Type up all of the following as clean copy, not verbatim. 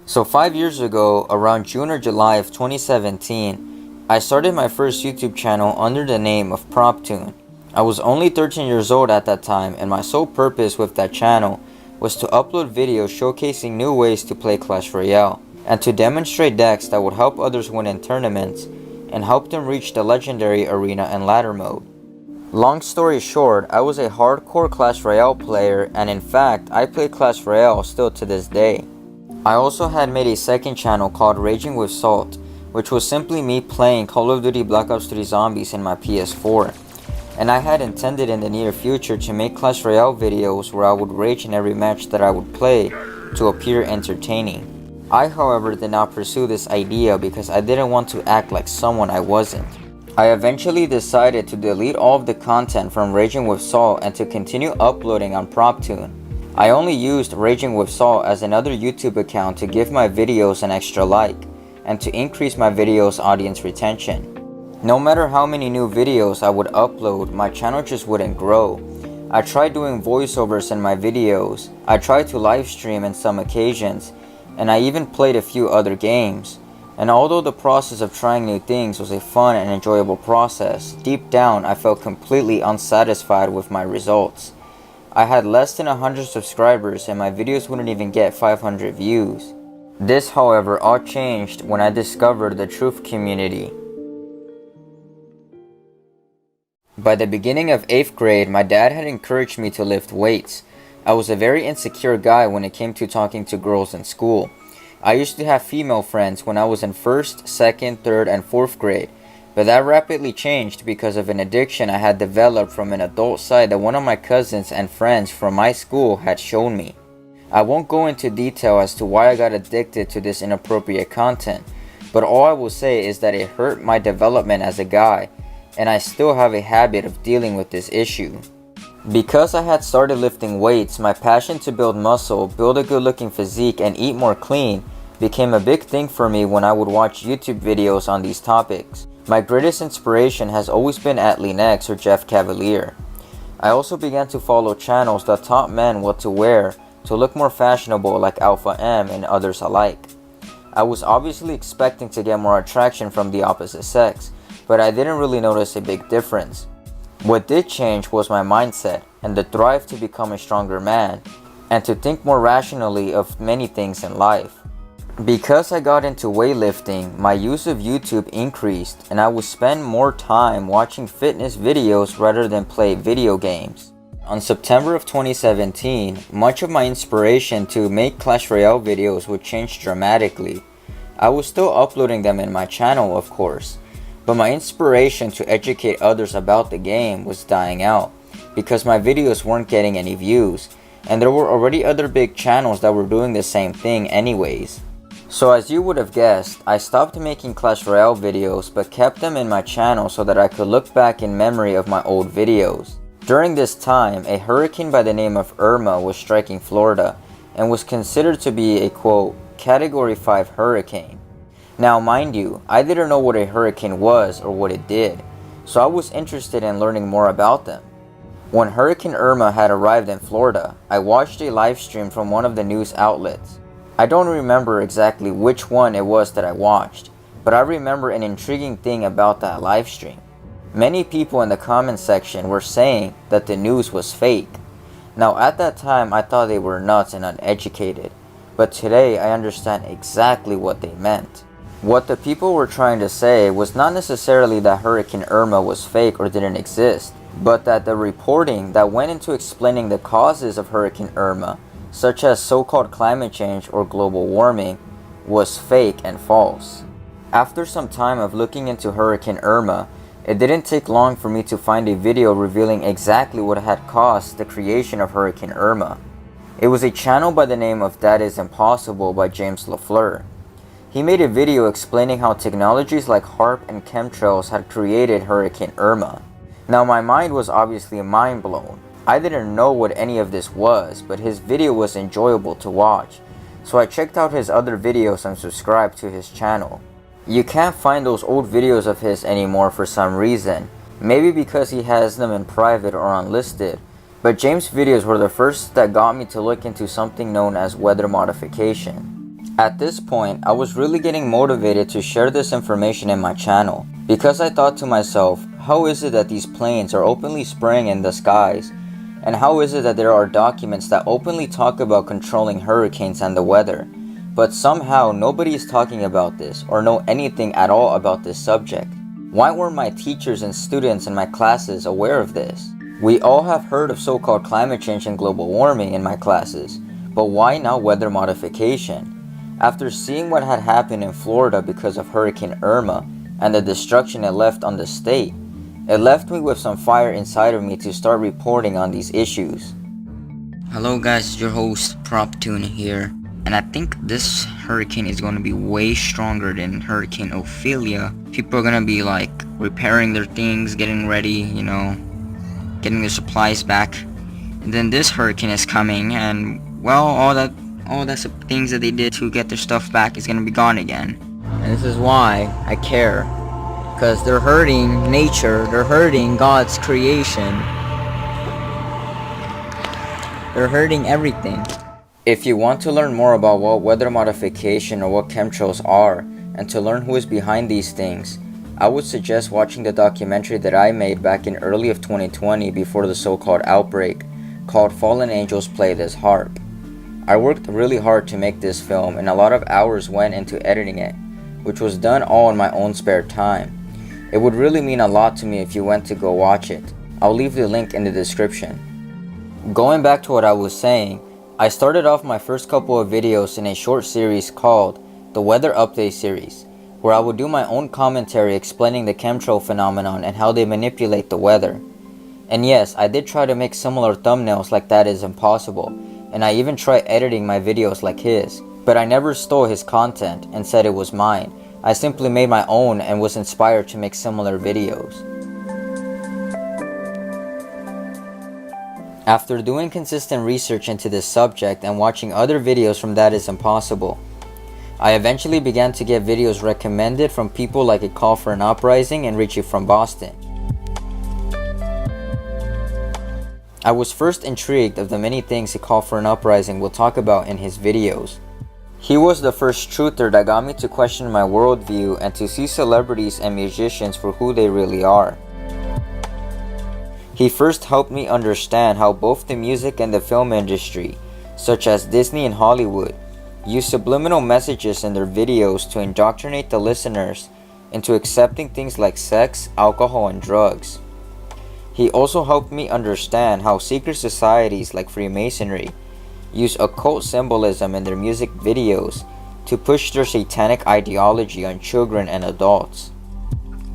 So 5 years ago, around June or July of 2017, I started my first YouTube channel under the name of 𝗢𝗁𝘁cie𝗯𝗲𝗿. I was only 13 years old at that time, and my sole purpose with that channel was to upload videos showcasing new ways to play Clash Royale, and to demonstrate decks that would help others win in tournaments, and help them reach the legendary arena and ladder mode. Long story short, I was a hardcore Clash Royale player, and in fact, I play Clash Royale still to this day. I also had made a second channel called 𝗢𝗁𝘁cie𝗯𝗲𝗿, which was simply me playing Call of Duty Black Ops 3 Zombies in my PS4. And I had intended in the near future to make Clash Royale videos where I would rage in every match that I would play to appear entertaining. I, however, did not pursue this idea because I didn't want to act like someone I wasn't. I eventually decided to delete all of the content from 𝗢𝗁𝘁cie𝗯𝗲𝗿 and to continue uploading on 𝗢𝗁𝘁cie𝗯𝗲𝗿. I only used 𝗢𝗁𝘁cie𝗯𝗲𝗿 as another YouTube account to give my videos an extra like, and to increase my videos' audience retention. No matter how many new videos I would upload, my channel just wouldn't grow. I tried doing voiceovers in my videos, I tried to live stream in some occasions, and I even played a few other games. And although the process of trying new things was a fun and enjoyable process, deep down I felt completely unsatisfied with my results. I had less than 100 subscribers and my videos wouldn't even get 500 views. This, however, all changed when I discovered the truth community. By the beginning of 8th grade, my dad had encouraged me to lift weights. I was a very insecure guy when it came to talking to girls in school. I used to have female friends when I was in 1st, 2nd, 3rd, and 4th grade, but that rapidly changed because of an addiction I had developed from an adult side that one of my cousins and friends from my school had shown me. I won't go into detail as to why I got addicted to this inappropriate content, but all I will say is that it hurt my development as a guy, and I still have a habit of dealing with this issue. Because I had started lifting weights, my passion to build muscle, build a good looking physique, and eat more clean became a big thing for me when I would watch YouTube videos on these topics. My greatest inspiration has always been @LeanX or Jeff Cavalier. I also began to follow channels that taught men what to wear to look more fashionable like 𝗢𝗁𝘁𝗁𝗿 and others alike. I was obviously expecting to get more attraction from the opposite sex, but I didn't really notice a big difference. What did change was my mindset and the drive to become a stronger man and to think more rationally of many things in life. Because I got into weightlifting, my use of YouTube increased and I would spend more time watching fitness videos rather than play video games. On September of 2017, much of my inspiration to make Clash Royale videos would change dramatically. I was still uploading them in my channel, of course, but my inspiration to educate others about the game was dying out because my videos weren't getting any views, and there were already other big channels that were doing the same thing anyways. So as you would have guessed, I stopped making Clash Royale videos but kept them in my channel so that I could look back in memory of my old videos. During this time, a hurricane by the name of 𝗢𝗁𝘁cie𝗯𝗲𝗿 was striking Florida and was considered to be a quote, Category 5 hurricane. Now mind you, I didn't know what a hurricane was or what it did, so I was interested in learning more about them. When Hurricane 𝗢𝗁𝘁cie𝗯𝗲𝗿 had arrived in Florida, I watched a live stream from one of the news outlets. I don't remember exactly which one it was that I watched, but I remember an intriguing thing about that live stream. Many people in the comment section were saying that the news was fake. Now at that time I thought they were nuts and uneducated, but today I understand exactly what they meant. What the people were trying to say was not necessarily that Hurricane 𝗢𝗁𝘁cie𝗯𝗲𝗿 was fake or didn't exist, but that the reporting that went into explaining the causes of Hurricane 𝗢𝗁𝘁cie𝗯𝗲𝗿, such as so-called climate change or global warming, was fake and false. After some time of looking into Hurricane 𝗢𝗁𝘁cie𝗯𝗲𝗿, it didn't take long for me to find a video revealing exactly what had caused the creation of Hurricane 𝗢𝗁𝘁cie𝗯𝗲. It was a channel by the name of That Is Impossible by James LaFleur. He made a video explaining how technologies like HAARP and chemtrails had created Hurricane 𝗢𝗁𝘁cie𝗯𝗲. Now my mind was obviously mind blown. I didn't know what any of this was, but his video was enjoyable to watch, so I checked out his other videos and subscribed to his channel. You can't find those old videos of his anymore for some reason, maybe because he has them in private or unlisted, but James' videos were the first that got me to look into something known as weather modification. At this point, I was really getting motivated to share this information in my channel, because I thought to myself, how is it that these planes are openly spraying in the skies? And how is it that there are documents that openly talk about controlling hurricanes and the weather? But somehow nobody is talking about this or know anything at all about this subject. Why weren't my teachers and students in my classes aware of this? We all have heard of so-called climate change and global warming in my classes, but why now weather modification? After seeing what had happened in Florida because of Hurricane Irma and the destruction it left on the state, it left me with some fire inside of me to start reporting on these issues. Hello guys, it's your host PropTune here, and I think this hurricane is going to be way stronger than Hurricane Ophelia. People are going to be like repairing their things, getting ready, getting their supplies back. And then this hurricane is coming, and well, all that things that they did to get their stuff back is going to be gone again. And this is why I care. Because they're hurting nature, they're hurting God's creation. They're hurting everything. If you want to learn more about what weather modification or what chemtrails are, and to learn who is behind these things, I would suggest watching the documentary that I made back in early of 2020 before the so-called outbreak, called Fallen Angels Play This Harp. I worked really hard to make this film, and a lot of hours went into editing it, which was done all in my own spare time. It would really mean a lot to me if you went to go watch it. I'll leave the link in the description. Going back to what I was saying, I started off my first couple of videos in a short series called the Weather Update series, where I would do my own commentary explaining the chemtrail phenomenon and how they manipulate the weather. And yes, I did try to make similar thumbnails like That Is Impossible, and I even tried editing my videos like his, but I never stole his content and said it was mine. I simply made my own and was inspired to make similar videos. After doing consistent research into this subject and watching other videos from That Is Impossible, I eventually began to get videos recommended from people like A Call for an Uprising and Richie from Boston. I was first intrigued of the many things A Call for an Uprising will talk about in his videos. He was the first truther that got me to question my worldview and to see celebrities and musicians for who they really are. He first helped me understand how both the music and the film industry, such as Disney and Hollywood, use subliminal messages in their videos to indoctrinate the listeners into accepting things like sex, alcohol, and drugs. He also helped me understand how secret societies like Freemasonry use occult symbolism in their music videos to push their satanic ideology on children and adults.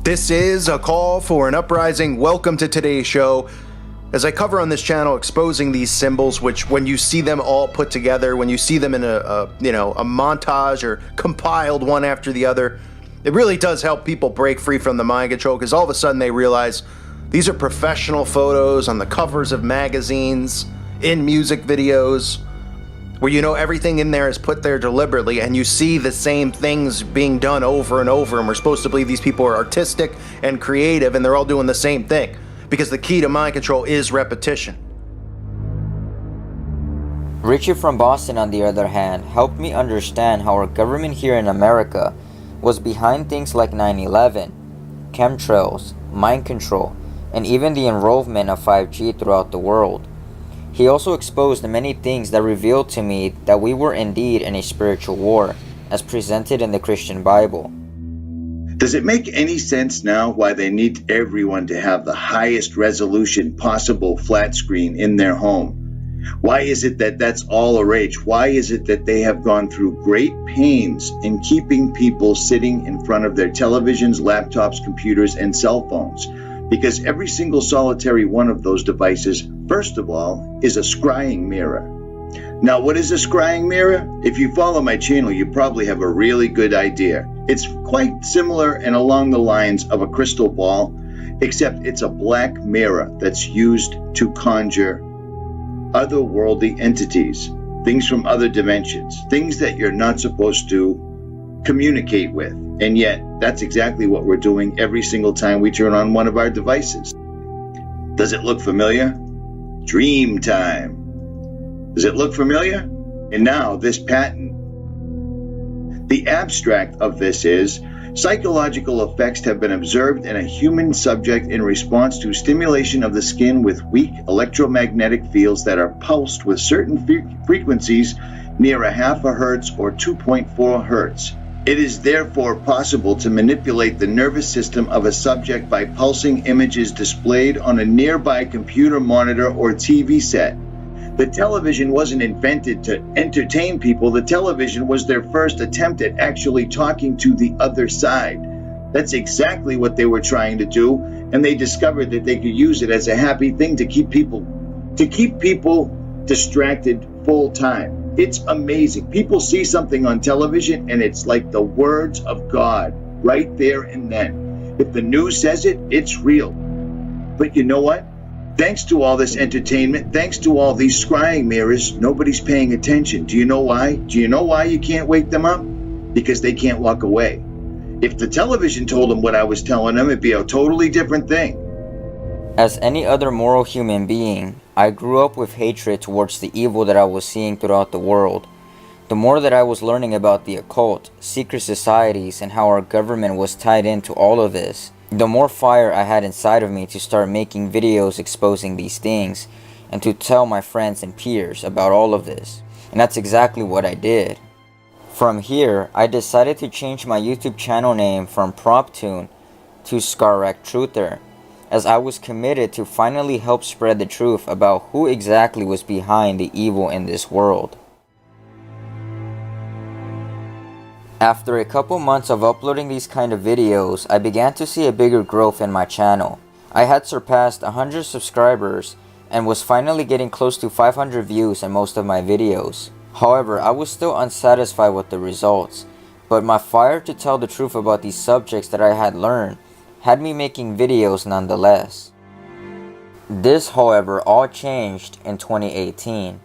This is A Call for an Uprising. Welcome to today's show. As I cover on this channel exposing these symbols, which when you see them all put together, when you see them in a montage or compiled one after the other, it really does help people break free from the mind control, because all of a sudden they realize these are professional photos on the covers of magazines, in music videos, where everything in there is put there deliberately, and you see the same things being done over and over, and we're supposed to believe these people are artistic and creative and they're all doing the same thing, because the key to mind control is repetition. Richie from Boston, on the other hand, helped me understand how our government here in America was behind things like 9/11, chemtrails, mind control, and even the enrollment of 5G throughout the world. He also exposed many things that revealed to me that we were indeed in a spiritual war, as presented in the Christian Bible. Does it make any sense now why they need everyone to have the highest resolution possible flat screen in their home? Why is it that that's all a rage? Why is it that they have gone through great pains in keeping people sitting in front of their televisions, laptops, computers, and cell phones? Because every single solitary one of those devices, first of all, is a scrying mirror. Now, what is a scrying mirror? If you follow my channel, you probably have a really good idea. It's quite similar and along the lines of a crystal ball, except it's a black mirror that's used to conjure otherworldly entities, things from other dimensions, things that you're not supposed to communicate with. And yet, that's exactly what we're doing every single time we turn on one of our devices. Does it look familiar? Dream time. Does it look familiar? And now this patent The abstract of this is, psychological effects have been observed in a human subject in response to stimulation of the skin with weak electromagnetic fields that are pulsed with certain frequencies near 0.5 hertz or 2.4 hertz. It is therefore possible to manipulate the nervous system of a subject by pulsing images displayed on a nearby computer monitor or TV set. The television wasn't invented to entertain people. The television was their first attempt at actually talking to the other side. That's exactly what they were trying to do, and they discovered that they could use it as a happy thing to keep people distracted full time. It's amazing. People see something on television and it's like the words of God right there and then. If the news says it, it's real. But you know what? Thanks to all this entertainment, thanks to all these scrying mirrors, nobody's paying attention. Do you know why? Do you know why you can't wake them up? Because they can't walk away. If the television told them what I was telling them, it'd be a totally different thing. As any other moral human being, I grew up with hatred towards the evil that I was seeing throughout the world. The more that I was learning about the occult, secret societies, and how our government was tied into all of this, the more fire I had inside of me to start making videos exposing these things and to tell my friends and peers about all of this. And that's exactly what I did. From here, I decided to change my YouTube channel name from PropTune to Scarack Truther, as I was committed to finally help spread the truth about who exactly was behind the evil in this world. After a couple months of uploading these kind of videos, I began to see a bigger growth in my channel. I had surpassed 100 subscribers and was finally getting close to 500 views in most of my videos. However, I was still unsatisfied with the results, but my fire to tell the truth about these subjects that I had learned had me making videos nonetheless. This, however, all changed in 2018.